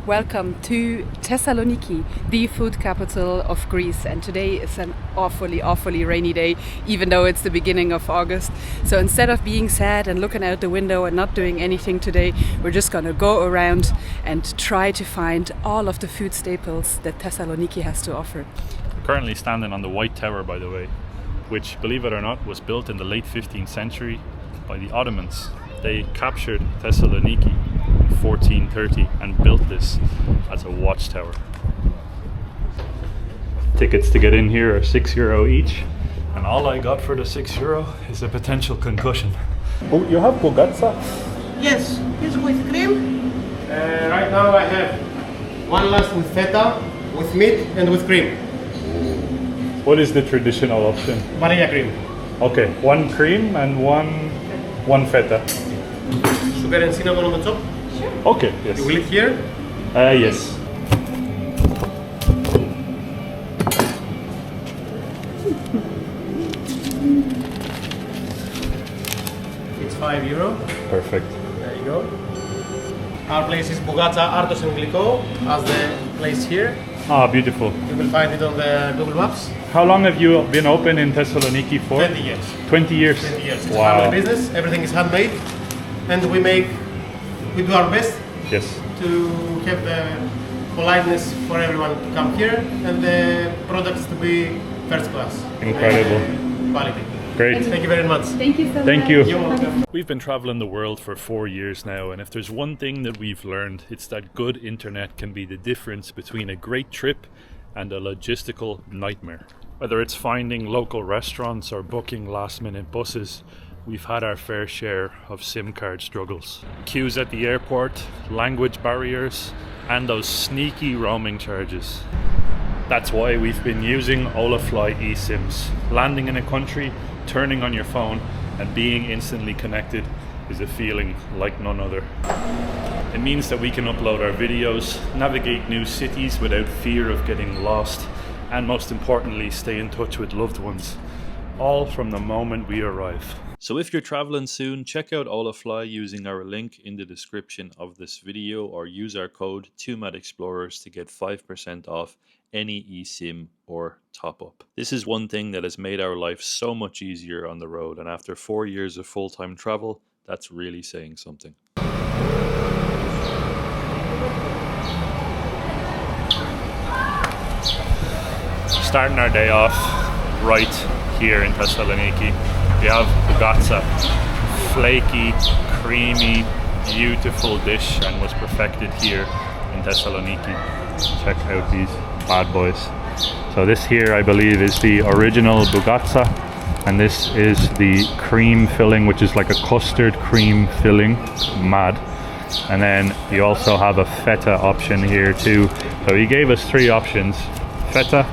Welcome to Thessaloniki, the food capital of Greece, and today is an awfully rainy day, even though it's the beginning of August. So instead of being sad and looking out the window and not doing anything today, we're just gonna go around and try to find all of the food staples that Thessaloniki has to offer. We're currently standing on the White Tower, by the way, which, believe it or not, was built in the late 15th century by the Ottomans. They captured Thessaloniki in 1430 and built this as a watchtower. Tickets to get in here are €6 each, and all I got for the €6 is a potential concussion. Oh, you have Bougatsa? Yes, this with cream. Right now I have one last with feta, with meat and with cream. What is the traditional option? Vanilla cream. Okay, one cream and one feta. Sugar and cinnamon on the top. Sure. Okay, yes. You will eat here? Yes. It's €5. Perfect. There you go. Our place is Bougatsa, Άρτος and Γλυκό, as the place here. Ah, beautiful. You will find it on the Google Maps. How long have you been open in Thessaloniki for? 20 years. 20 years? 20 years. It's Wow. a family business, everything is handmade, and we do our best Yes. to have the politeness for everyone to come here and the products to be first class. Incredible. Quality. Great. Thank you very much. Thank you so much. Thank you. You're welcome. We've been traveling the world for 4 years now, and if there's one thing that we've learned, it's that good internet can be the difference between a great trip and a logistical nightmare. Whether it's finding local restaurants or booking last-minute buses, we've had our fair share of SIM card struggles. Queues at the airport, language barriers, and those sneaky roaming charges. That's why we've been using Olafly eSIMs. Landing in a country, turning on your phone, and being instantly connected is a feeling like none other. It means that we can upload our videos, navigate new cities without fear of getting lost, and most importantly, stay in touch with loved ones, all from the moment we arrive. So if you're traveling soon, check out Olafly using our link in the description of this video, or use our code 2MadExplorers to get 5% off any eSIM or top up. This is one thing that has made our life so much easier on the road, and after 4 years of full-time travel, that's really saying something. Starting our day off right here in Thessaloniki, we have Bougatsa, flaky, creamy, beautiful dish, and was perfected here in Thessaloniki. Check out these bad boys. So this here, I believe, is the original Bougatsa, and this is the cream filling, which is like a custard cream filling, mad. And then you also have a feta option here too. So he gave us 3 options: feta,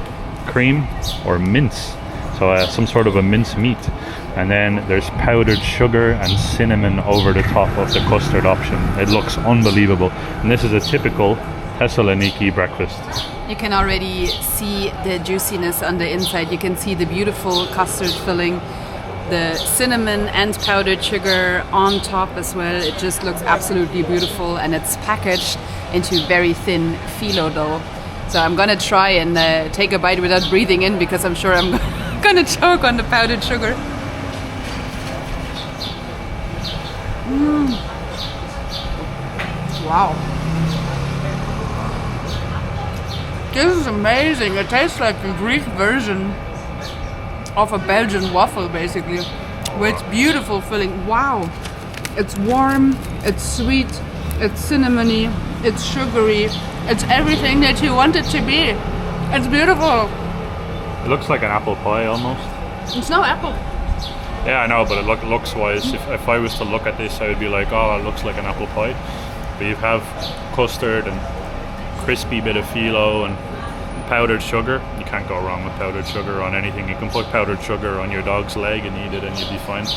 cream, or mince. So some sort of a mince meat. And then there's powdered sugar and cinnamon over the top of the custard option. It looks unbelievable. And this is a typical Thessaloniki breakfast. You can already see the juiciness on the inside. You can see the beautiful custard filling, the cinnamon and powdered sugar on top as well. It just looks absolutely beautiful, and it's packaged into very thin phyllo dough. So I'm gonna try and take a bite without breathing in, because I'm sure I'm gonna choke on the powdered sugar. Wow. This is amazing. It tastes like the Greek version of a Belgian waffle, basically, with beautiful filling. Wow. It's warm, it's sweet, it's cinnamony, it's sugary, it's everything that you want it to be. It's beautiful. It looks like an apple pie almost. It's no apple. Yeah, I know, but it looks wise. If I was to look at this, I would be like, oh, it looks like an apple pie. But you have custard and crispy bit of phyllo and powdered sugar. You can't go wrong with powdered sugar on anything. You can put powdered sugar on your dog's leg and eat it, and you'll be fine.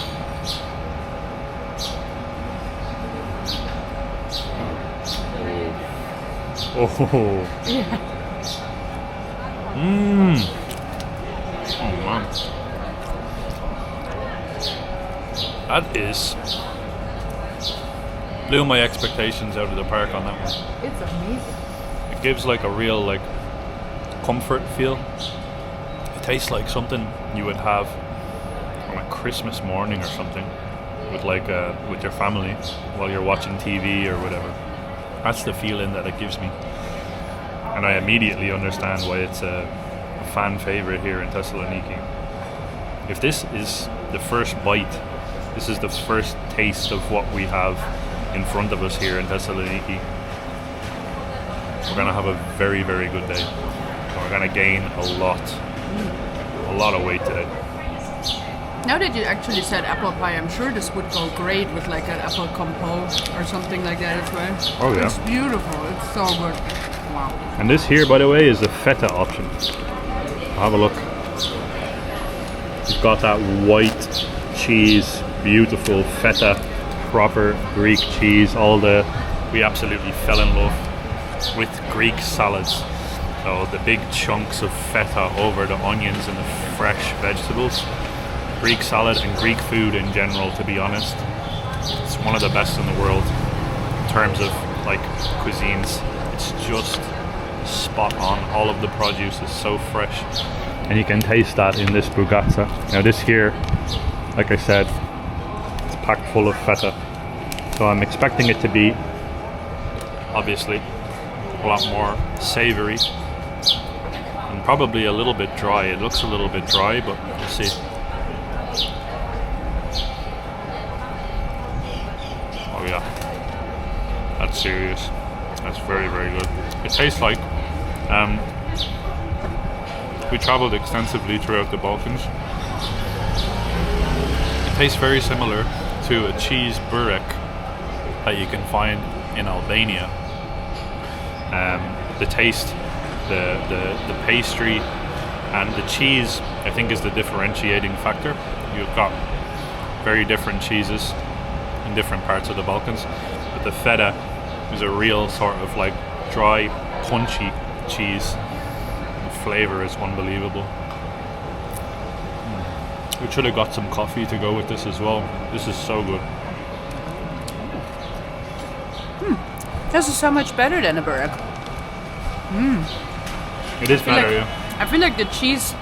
Oh. Yeah. Oh man. That is blew my expectations out of the park on that one. It's amazing. It gives like a real like comfort feel. It tastes like something you would have on a Christmas morning or something with with your family while you're watching TV or whatever. That's the feeling that it gives me, and I immediately understand why it's a fan favorite here in Thessaloniki. If this is the first bite, this is the first taste of what we have in front of us here in Thessaloniki, we're gonna have a very, very good day. We're gonna gain a lot of weight today. Now that you actually said apple pie, I'm sure this would go great with like an apple compote or something like that as well. Oh yeah. It's beautiful. It's so good. Wow. And this here, by the way, is the feta option. Have a look. You've got that white cheese, beautiful feta, proper Greek cheese. We absolutely fell in love with Greek salads. So the big chunks of feta over the onions and the fresh vegetables. Greek salad and Greek food in general, to be honest, it's one of the best in the world in terms of like cuisines. It's just spot on. All of the produce is so fresh, and you can taste that in this Bougatsa. Now this here, like I said, it's packed full of feta, so I'm expecting it to be obviously a lot more savory and probably a little bit dry. It looks a little bit dry, but we'll see. Oh yeah, that's serious. That's very, very good. It tastes like we traveled extensively throughout the Balkans. It tastes very similar to a cheese burek that you can find in Albania. The taste, the pastry, and the cheese, I think, is the differentiating factor. You've got very different cheeses in different parts of the Balkans, but the feta is a real sort of like dry, punchy cheese. The flavor is unbelievable. We should have got some coffee to go with this as well. This is so good. This is so much better than a burek. It is better, yeah. I feel like the cheese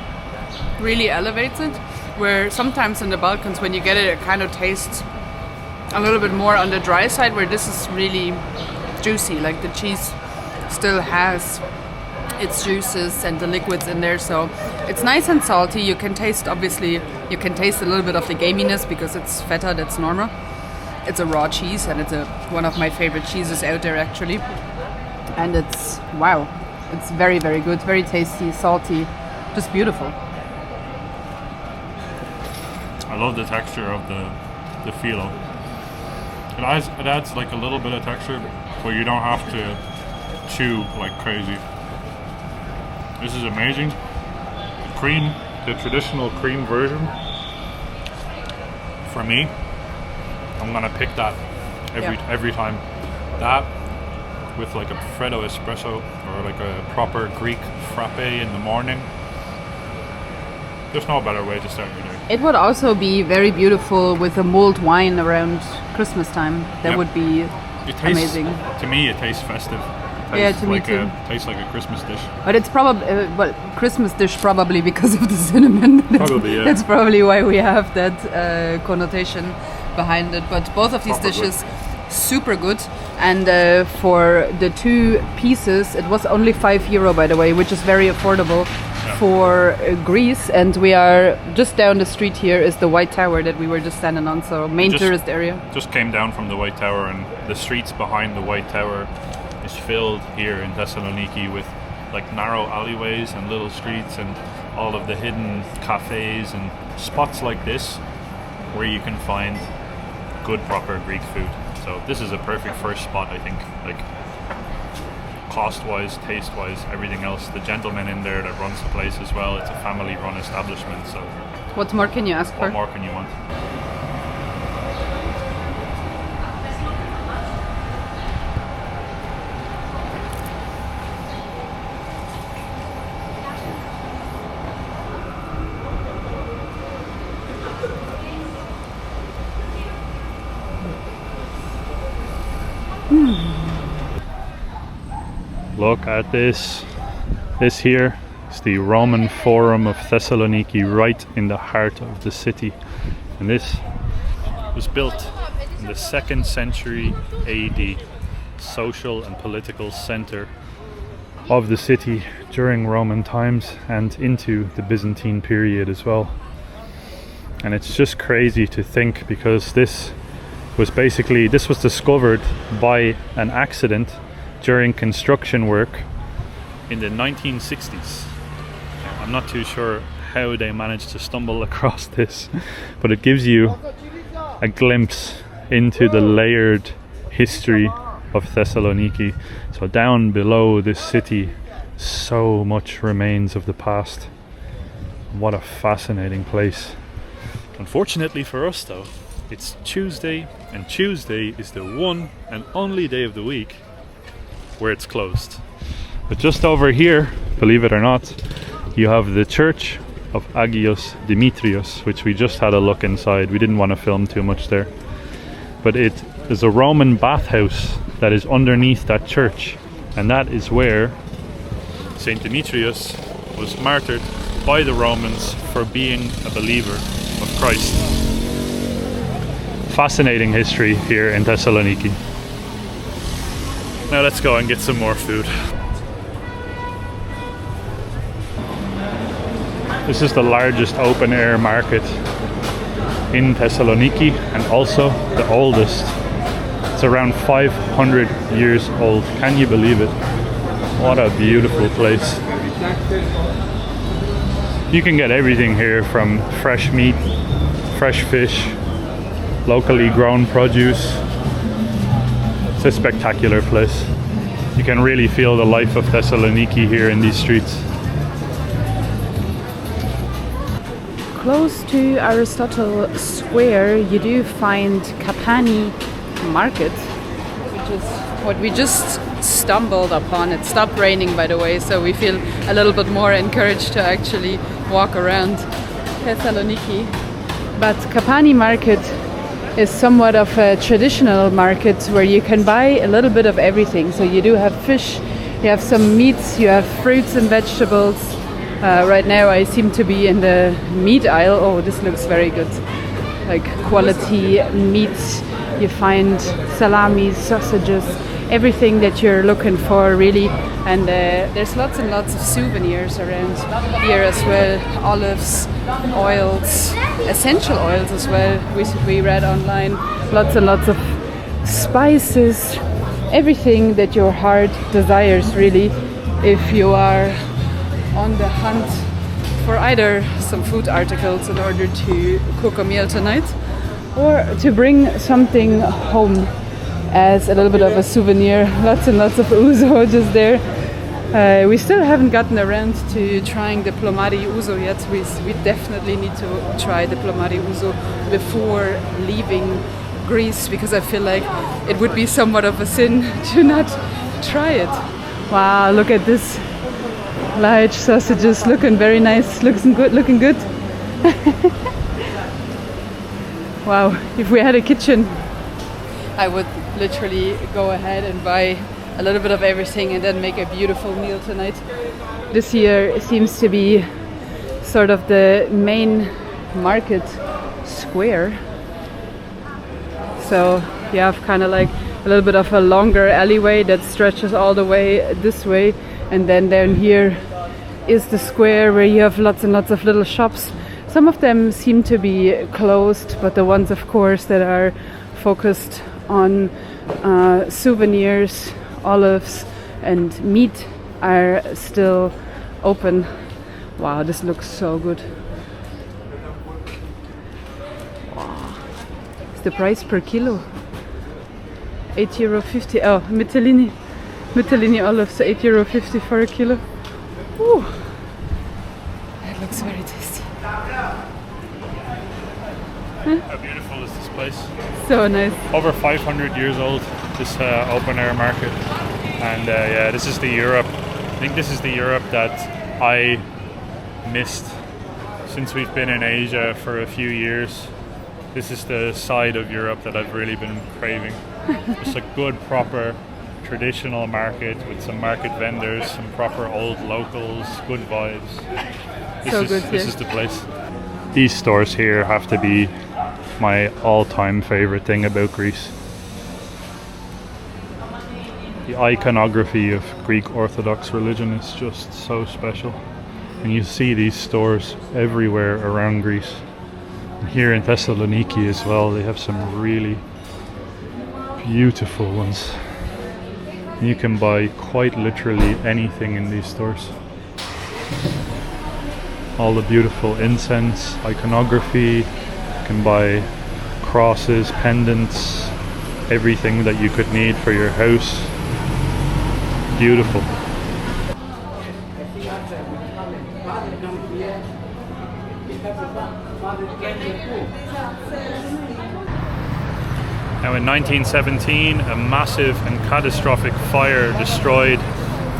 really elevates it, where sometimes in the Balkans when you get it, it kind of tastes a little bit more on the dry side, where this is really juicy. Like the cheese still has its juices and the liquids in there, so it's nice and salty. You can taste, obviously, you can taste a little bit of the gaminess because it's feta, that's normal. It's a raw cheese, and it's one of my favorite cheeses out there actually. And it's, wow, it's very, very good, very tasty, salty, just beautiful. I love the texture of the filo. It adds like a little bit of texture, but you don't have to chew like crazy. This is amazing. Cream, the traditional cream version. For me, I'm gonna pick that every time. That with like a Freddo espresso or like a proper Greek frappe in the morning. There's no better way to start your day. It would also be very beautiful with a mulled wine around Christmas time. That would be amazing. To me, it tastes festive. Yeah, to me too. Tastes like a Christmas dish. But it's probably Christmas dish probably because of the cinnamon. Probably, yeah. That's probably why we have that connotation behind it. But both of these dishes, super good. And for the 2 pieces, it was only €5, by the way, which is very affordable for Greece. And we are just down the street here is the White Tower that we were just standing on, so main tourist area. Just came down from the White Tower, and the streets behind the White Tower is filled here in Thessaloniki with like narrow alleyways and little streets and all of the hidden cafes and spots like this where you can find good proper Greek food. So this is a perfect first spot, I think, like cost-wise, taste-wise, everything else. The gentleman in there that runs the place as well, it's a family-run establishment, so what more can you ask for? What more can you want? Look at this. This here is the Roman Forum of Thessaloniki, right in the heart of the city. And this was built in the 2nd century AD, social and political center of the city during Roman times and into the Byzantine period as well. And it's just crazy to think, because this was discovered by an accident during construction work in the 1960s. I'm not too sure how they managed to stumble across this, but it gives you a glimpse into the layered history of Thessaloniki. So down below this city, so much remains of the past. What a fascinating place. Unfortunately for us though, it's Tuesday, and Tuesday is the one and only day of the week where it's closed. But just over here, believe it or not, you have the Church of Agios Dimitrios, which we just had a look inside. We didn't want to film too much there. But it is a Roman bathhouse that is underneath that church, and that is where Saint Demetrius was martyred by the Romans for being a believer of Christ. Fascinating history here in Thessaloniki. Now let's go and get some more food. This is the largest open air market in Thessaloniki, and also the oldest. It's around 500 years old. Can you believe it? What a beautiful place. You can get everything here, from fresh meat, fresh fish, locally grown produce. It's a spectacular place. You can really feel the life of Thessaloniki here in these streets. Close to Aristotle Square, you do find Kapani Market, which is what we just stumbled upon. It stopped raining, by the way, so we feel a little bit more encouraged to actually walk around Thessaloniki. But Kapani Market is somewhat of a traditional market where you can buy a little bit of everything. So you do have fish, you have some meats, you have fruits and vegetables. Right now I seem to be in the meat aisle. Oh, this looks very good. Like quality meat. You find salamis, sausages, everything that you're looking for, really. And there's lots and lots of souvenirs around here as well. Olives, oils, essential oils as well. We read online. Lots and lots of spices. Everything that your heart desires, really, if you are on the hunt for either some food articles in order to cook a meal tonight, or to bring something home as a little bit of a souvenir. Lots and lots of ouzo just there. We still haven't gotten around to trying the plomari ouzo yet. We definitely need to try the plomari ouzo before leaving Greece, because I feel like it would be somewhat of a sin to not try it. Wow, look at this. Large sausages, looking very nice, looking good. Wow, if we had a kitchen, I would literally go ahead and buy a little bit of everything and then make a beautiful meal tonight. This year seems to be sort of the main market square. So you have kind of like a little bit of a longer alleyway that stretches all the way this way. And then down here is the square where you have lots and lots of little shops. Some of them seem to be closed, but the ones, of course, that are focused on souvenirs, olives and meat are still open. Wow, this looks so good. Wow. It's the price per kilo. €8.50. Oh, Mytilene olives, €8.50 for a kilo. Ooh. That looks very tasty. How beautiful is this place? So nice. Over 500 years old, this open air market. And yeah, this is the Europe. I think this is the Europe that I missed since we've been in Asia for a few years. This is the side of Europe that I've really been craving. Just a good, proper, traditional market with some market vendors, some proper old locals, good vibes. This is the place. These stores here have to be my all-time favorite thing about Greece. The iconography of Greek Orthodox religion is just so special. And you see these stores everywhere around Greece. And here in Thessaloniki as well, they have some really beautiful ones. You can buy quite literally anything in these stores. All the beautiful incense, iconography, you can buy crosses, pendants, everything that you could need for your house. Beautiful. Now in 1917, a massive and catastrophic fire destroyed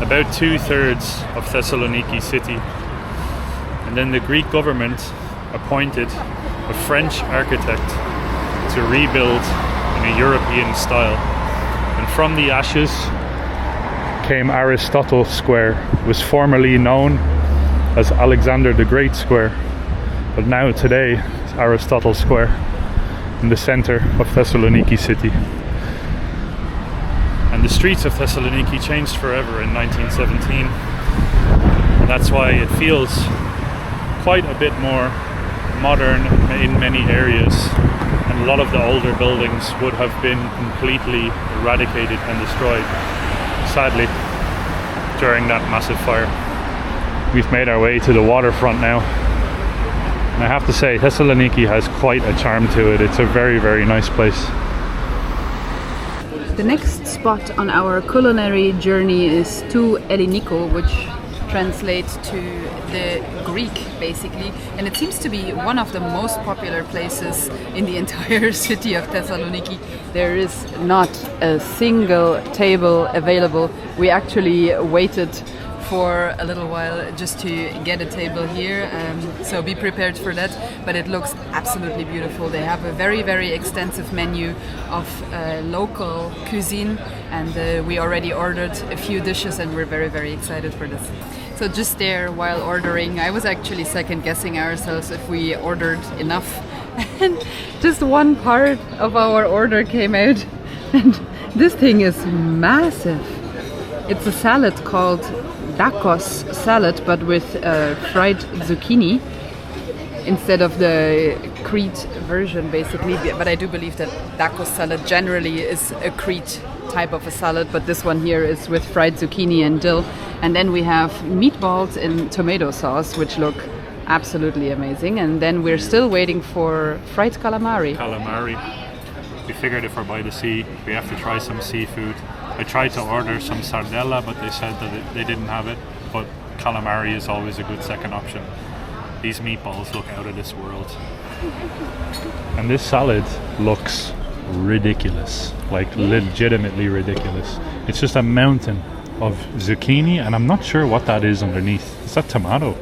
about 2/3 of Thessaloniki city. And then the Greek government appointed a French architect to rebuild in a European style. And from the ashes came Aristotle Square. It was formerly known as Alexander the Great Square, but now today it's Aristotle Square in the center of Thessaloniki city. And the streets of Thessaloniki changed forever in 1917, and that's why it feels quite a bit more modern in many areas, and a lot of the older buildings would have been completely eradicated and destroyed, sadly, during that massive fire. We've made our way to the waterfront now, and I have to say Thessaloniki has quite a charm to it. It's a very, very nice place. The next spot on our culinary journey is to Elliniko, which translates to the Greek basically, and it seems to be one of the most popular places in the entire city of Thessaloniki. There is not a single table available. We actually waited for a little while just to get a table here, so be prepared for that, but it looks absolutely beautiful. They have a very, very extensive menu of local cuisine, and we already ordered a few dishes and we're very, very excited for this. So just there while ordering, I was actually second guessing ourselves if we ordered enough, and just one part of our order came out, and this thing is massive. It's a salad called Dakos salad, but with fried zucchini instead of the Crete version basically, but I do believe that Dakos salad generally is a Crete type of a salad, but this one here is with fried zucchini and dill. And then we have meatballs in tomato sauce, which look absolutely amazing. And then we're still waiting for fried calamari. We figured if we're by the sea, we have to try some seafood. I tried to order some sardella, but they said that they didn't have it. But calamari is always a good second option. These meatballs look out of this world. And this salad looks ridiculous, like legitimately ridiculous. It's just a mountain of zucchini, and I'm not sure what that is underneath. Is that tomato?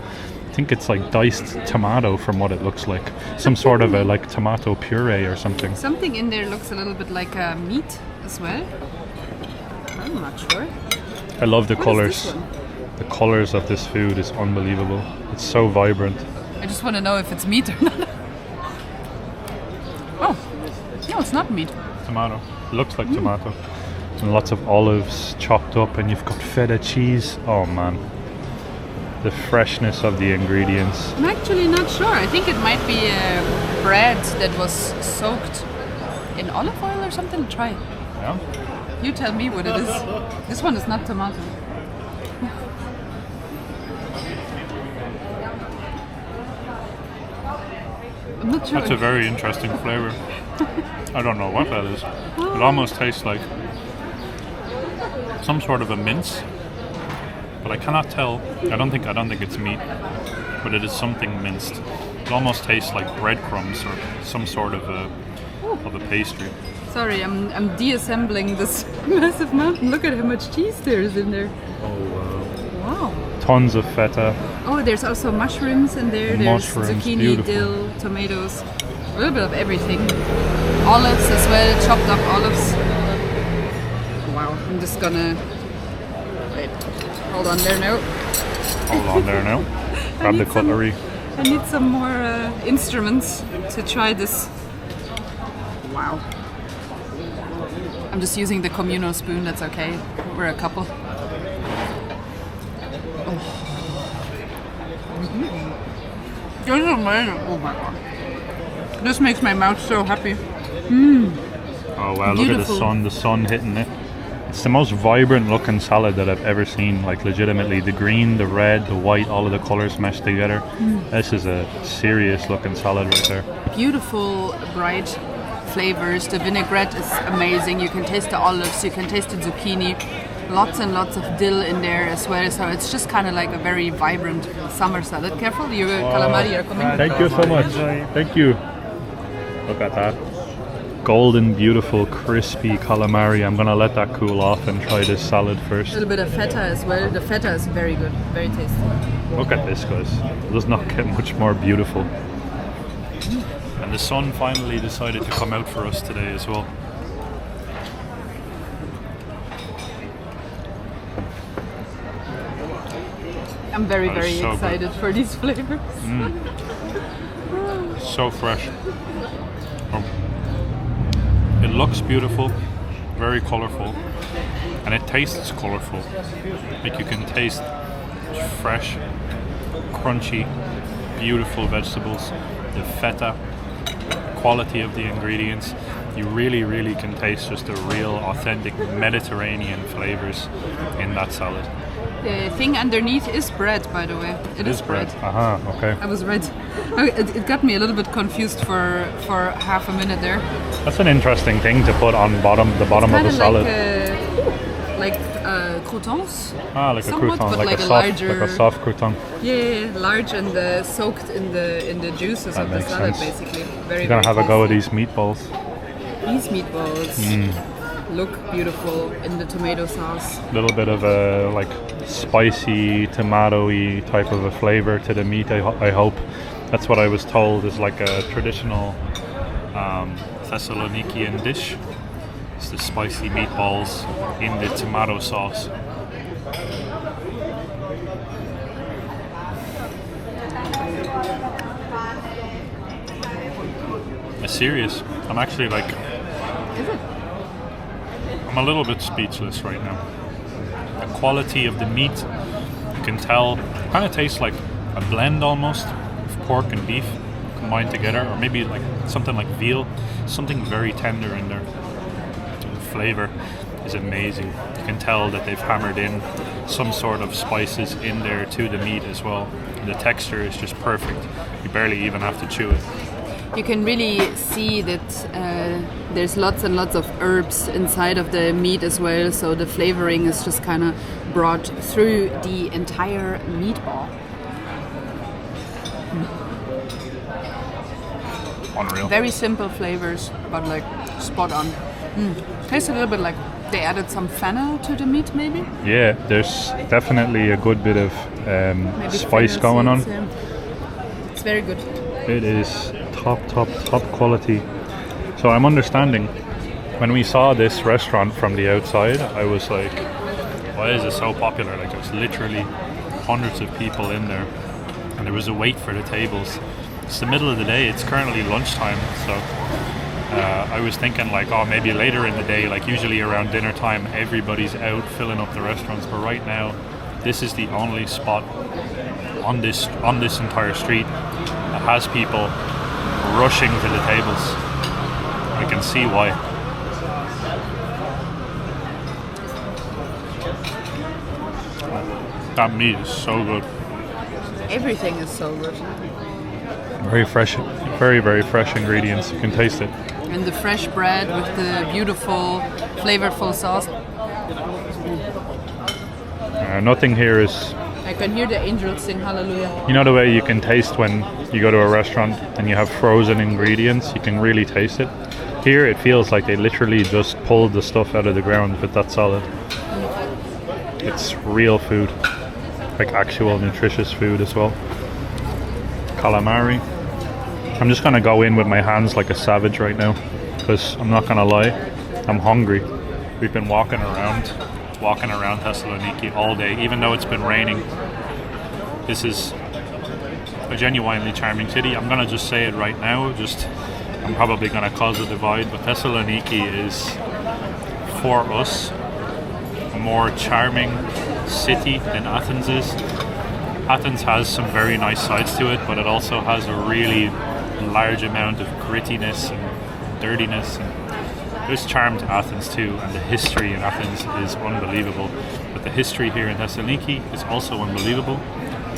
I think it's like diced tomato from what it looks like. Some sort of a like tomato puree or something. Something in there looks a little bit like meat as well. I'm not sure. I love the colors. The colors of this food is unbelievable. It's so vibrant. I just want to know if it's meat or not. Oh, no, it's not meat. Tomato. It looks like tomato. And lots of olives chopped up, and you've got feta cheese. Oh man. The freshness of the ingredients. I'm actually not sure. I think it might be bread that was soaked in olive oil or something. Try it. Yeah. You tell me what it is. This one is not tomato. I'm not sure. That's a very interesting flavour. I don't know what that is. It almost tastes like some sort of a mince, but I cannot tell. I don't think it's meat, but it is something minced. It almost tastes like breadcrumbs or some sort of a pastry. Sorry, I'm deassembling this massive mountain. Look at how much cheese there is in there. Oh wow. Wow. Tons of feta. Oh, there's also mushrooms in there. There's zucchini, beautiful. dill, tomatoes, a little bit of everything. Olives as well, chopped up olives. Wow. Wow, I'm just gonna... Wait, hold on there now. Hold on there now. Grab the cutlery. I need some more instruments to try this. Wow. I'm just using the communal spoon, that's okay. We're a couple. This is amazing. Oh my god. This makes my mouth so happy. Oh wow, Beautiful. look at the sun hitting it. It's the most vibrant looking salad that I've ever seen, like legitimately. The green, the red, the white, all of the colours meshed together. This is a serious looking salad right there. Beautiful, bright flavors. The vinaigrette is amazing. You can taste the olives, you can taste the zucchini. Lots and lots of dill in there as well. So it's just kind of like a very vibrant summer salad. Careful, your calamari are coming. Thank you so much. Thank you. Look at that. Golden, beautiful, crispy calamari. I'm gonna let that cool off and try this salad A first. little bit of feta as well. The feta is very good, very tasty. Look at this, guys. It does not get much more beautiful. And the sun finally decided to come out for us today as well. I'm very, That is very so excited for these flavors. So fresh. It looks beautiful, very colourful, and it tastes colourful. Like you can taste fresh, crunchy, beautiful vegetables, the feta, quality of the ingredients. You really, really can taste just the real, authentic Mediterranean flavours in that salad. The thing underneath is bread, by the way. It is bread. Okay. I was right. It got me a little bit confused for half a minute there. That's an interesting thing to put on the bottom of the salad. Like croutons. Like somewhat, a crouton, but like a soft crouton. Yeah, large and soaked in the juices of the makes salad, sense. basically. Very. You're gonna very have a go at tasty. these meatballs. These meatballs look beautiful in the tomato sauce. A little bit of a like spicy, tomato-y type of a flavor to the meat. I hope that's what I was told is like a traditional Thessalonikian dish. It's the spicy meatballs in the tomato sauce. It's serious. I'm actually like, I'm a little bit speechless right now. The quality of the meat, you can tell, kind of tastes like a blend almost of pork and beef combined together, or maybe like something like veal, something very tender in there. The flavor is amazing. You can tell that they've hammered in some sort of spices in there to the meat as well. And the texture is just perfect. You barely even have to chew it. You can really see that there's lots and lots of herbs inside of the meat as well, so the flavoring is just kind of brought through the entire meatball. Unreal. Very simple flavors, but like spot on. Tastes a little bit like they added some fennel to the meat, maybe? Yeah, there's definitely a good bit of Maybe spice fennel going on. seeds, yeah. It's very good. It is top quality. So I'm understanding, when we saw this restaurant from the outside, I was like, why is it so popular? Like there's literally hundreds of people in there and there was a wait for the tables. It's the middle of the day, it's currently lunchtime, so I was thinking like, oh, maybe later in the day, like usually around dinner time, everybody's out filling up the restaurants, but right now, this is the only spot on this entire street that has people rushing to the tables. I can see why. That meat is so good. Everything is so good. Very fresh, very fresh ingredients. You can taste it. And the fresh bread with the beautiful, flavorful sauce. Nothing here is, I can hear the angels sing hallelujah. you know the way you can taste when you go to a restaurant and you have frozen ingredients, you can really taste it. Here it feels like they literally just pulled the stuff out of the ground with that salad. It's real food, like actual nutritious food as well. Calamari. I'm just gonna go in with my hands like a savage right now, because I'm not gonna lie, I'm hungry. We've been walking around Thessaloniki all day, even though it's been raining. This is a genuinely charming city. I'm gonna just say it right now. I'm probably gonna cause a divide, but Thessaloniki is, for us, a more charming city than Athens is. Athens has some very nice sides to it, but it also has a really large amount of grittiness and dirtiness. And there's charm to Athens too, and the history in Athens is unbelievable. But the history here in Thessaloniki is also unbelievable.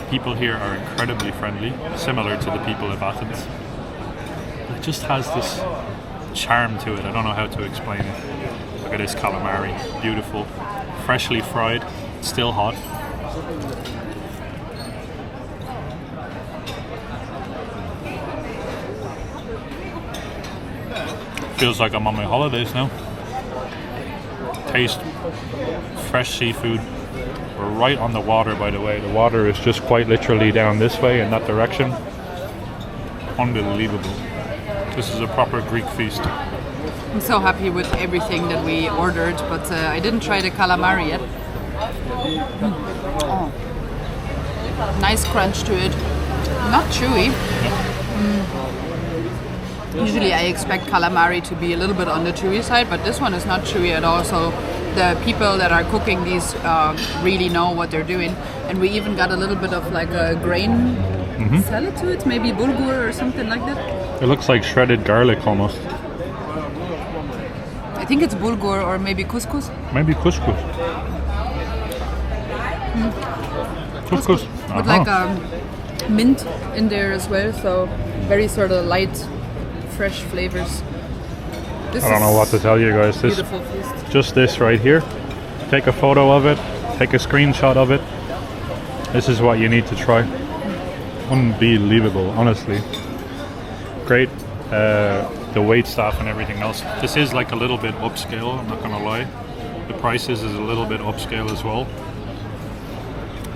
People here are incredibly friendly, similar to the people of Athens. It just has this charm to it. I don't know how to explain it. Look at this calamari, beautiful, freshly fried, still hot. Feels like I'm on my holidays now. Taste fresh seafood. We're right on the water, by the way. The water is just quite literally down this way in that direction. Unbelievable. This is a proper Greek feast. I'm so happy with everything that we ordered, but I didn't try the calamari yet. Oh. Nice crunch to it. Not chewy. Usually I expect calamari to be a little bit on the chewy side, but this one is not chewy at all. So the people that are cooking these really know what they're doing. And we even got a little bit of like a grain salad to it, maybe bulgur or something like that. It looks like shredded garlic almost. I think it's bulgur or maybe couscous. Maybe couscous. Couscous. With like mint in there as well, so very sort of light, fresh flavors. This I don't know what to tell you guys. Beautiful feast. Just this right here. Take a photo of it. Take a screenshot of it. This is what you need to try. Unbelievable, honestly. Great. The wait staff and everything else. This is like a little bit upscale, I'm not gonna lie. The prices is a little bit upscale as well.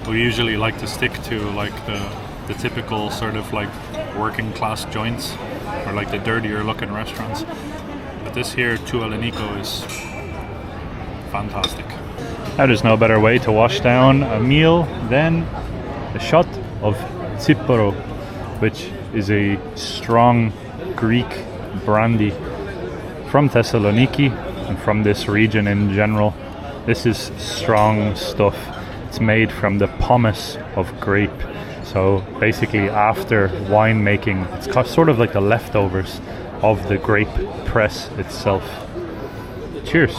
We usually like to stick to like the typical sort of like working class joints or like the dirtier looking restaurants. But this here, Thessaloniki, is fantastic. Now there's no better way to wash down a meal than a shot of Tsipporo, which is a strong Greek brandy from Thessaloniki and from this region in general. This is strong stuff. It's made from the pomace of grape. So basically after winemaking, it's sort of like the leftovers of the grape press itself. Cheers.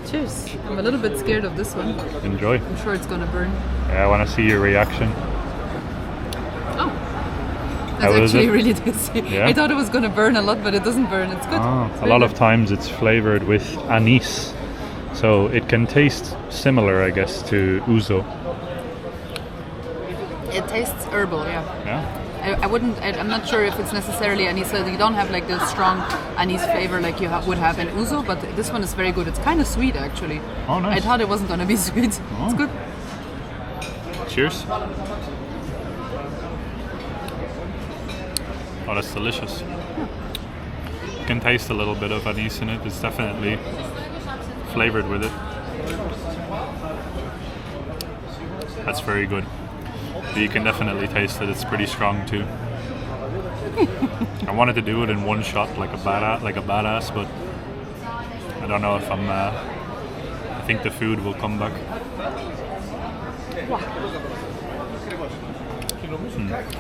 Cheers. I'm a little bit scared of this one. Enjoy. I'm sure it's gonna burn. Yeah, I want to see your reaction. Oh, that's actually really tasty. Yeah? I thought it was gonna burn a lot, but it doesn't burn. It's good. It's a lot of times it's flavored with anise, so it can taste similar, I guess, to ouzo. It tastes herbal, yeah. Yeah. I'm not sure if it's necessarily anise. So you don't have like the strong anise flavor like you would have in ouzo, but this one is very good. It's kind of sweet actually. Oh, nice. I thought it wasn't gonna be sweet. Oh. It's good. Cheers. Oh, that's delicious. You can taste a little bit of anise in it. It's definitely flavored with it. That's very good. But you can definitely taste that it's pretty strong too. I wanted to do it in one shot like a badass, but I don't know if I think the food will come back.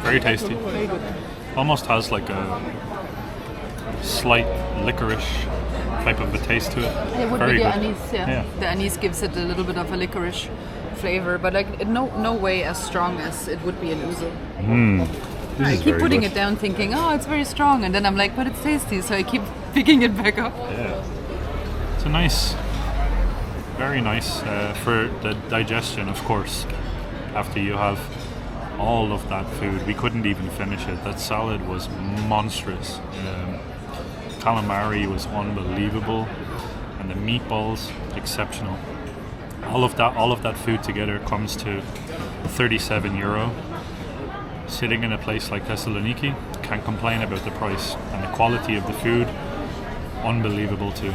Very tasty. Very good. Almost has like a slight licorice type of a taste to it. It would Very be the good. anise, yeah. The anise gives it a little bit of a licorice flavor, but like no way as strong as it would be in ouzo. I keep putting it down thinking, oh, it's very strong, and then I'm like, but it's tasty, so I keep picking it back up. Yeah. It's a nice, very nice for the digestion, of course, after you have all of that food. We couldn't even finish it. That salad was monstrous. Calamari was unbelievable, and the meatballs exceptional. All of that food together comes to €37. Sitting in a place like Thessaloniki, can't complain about the price, and the quality of the food, unbelievable too.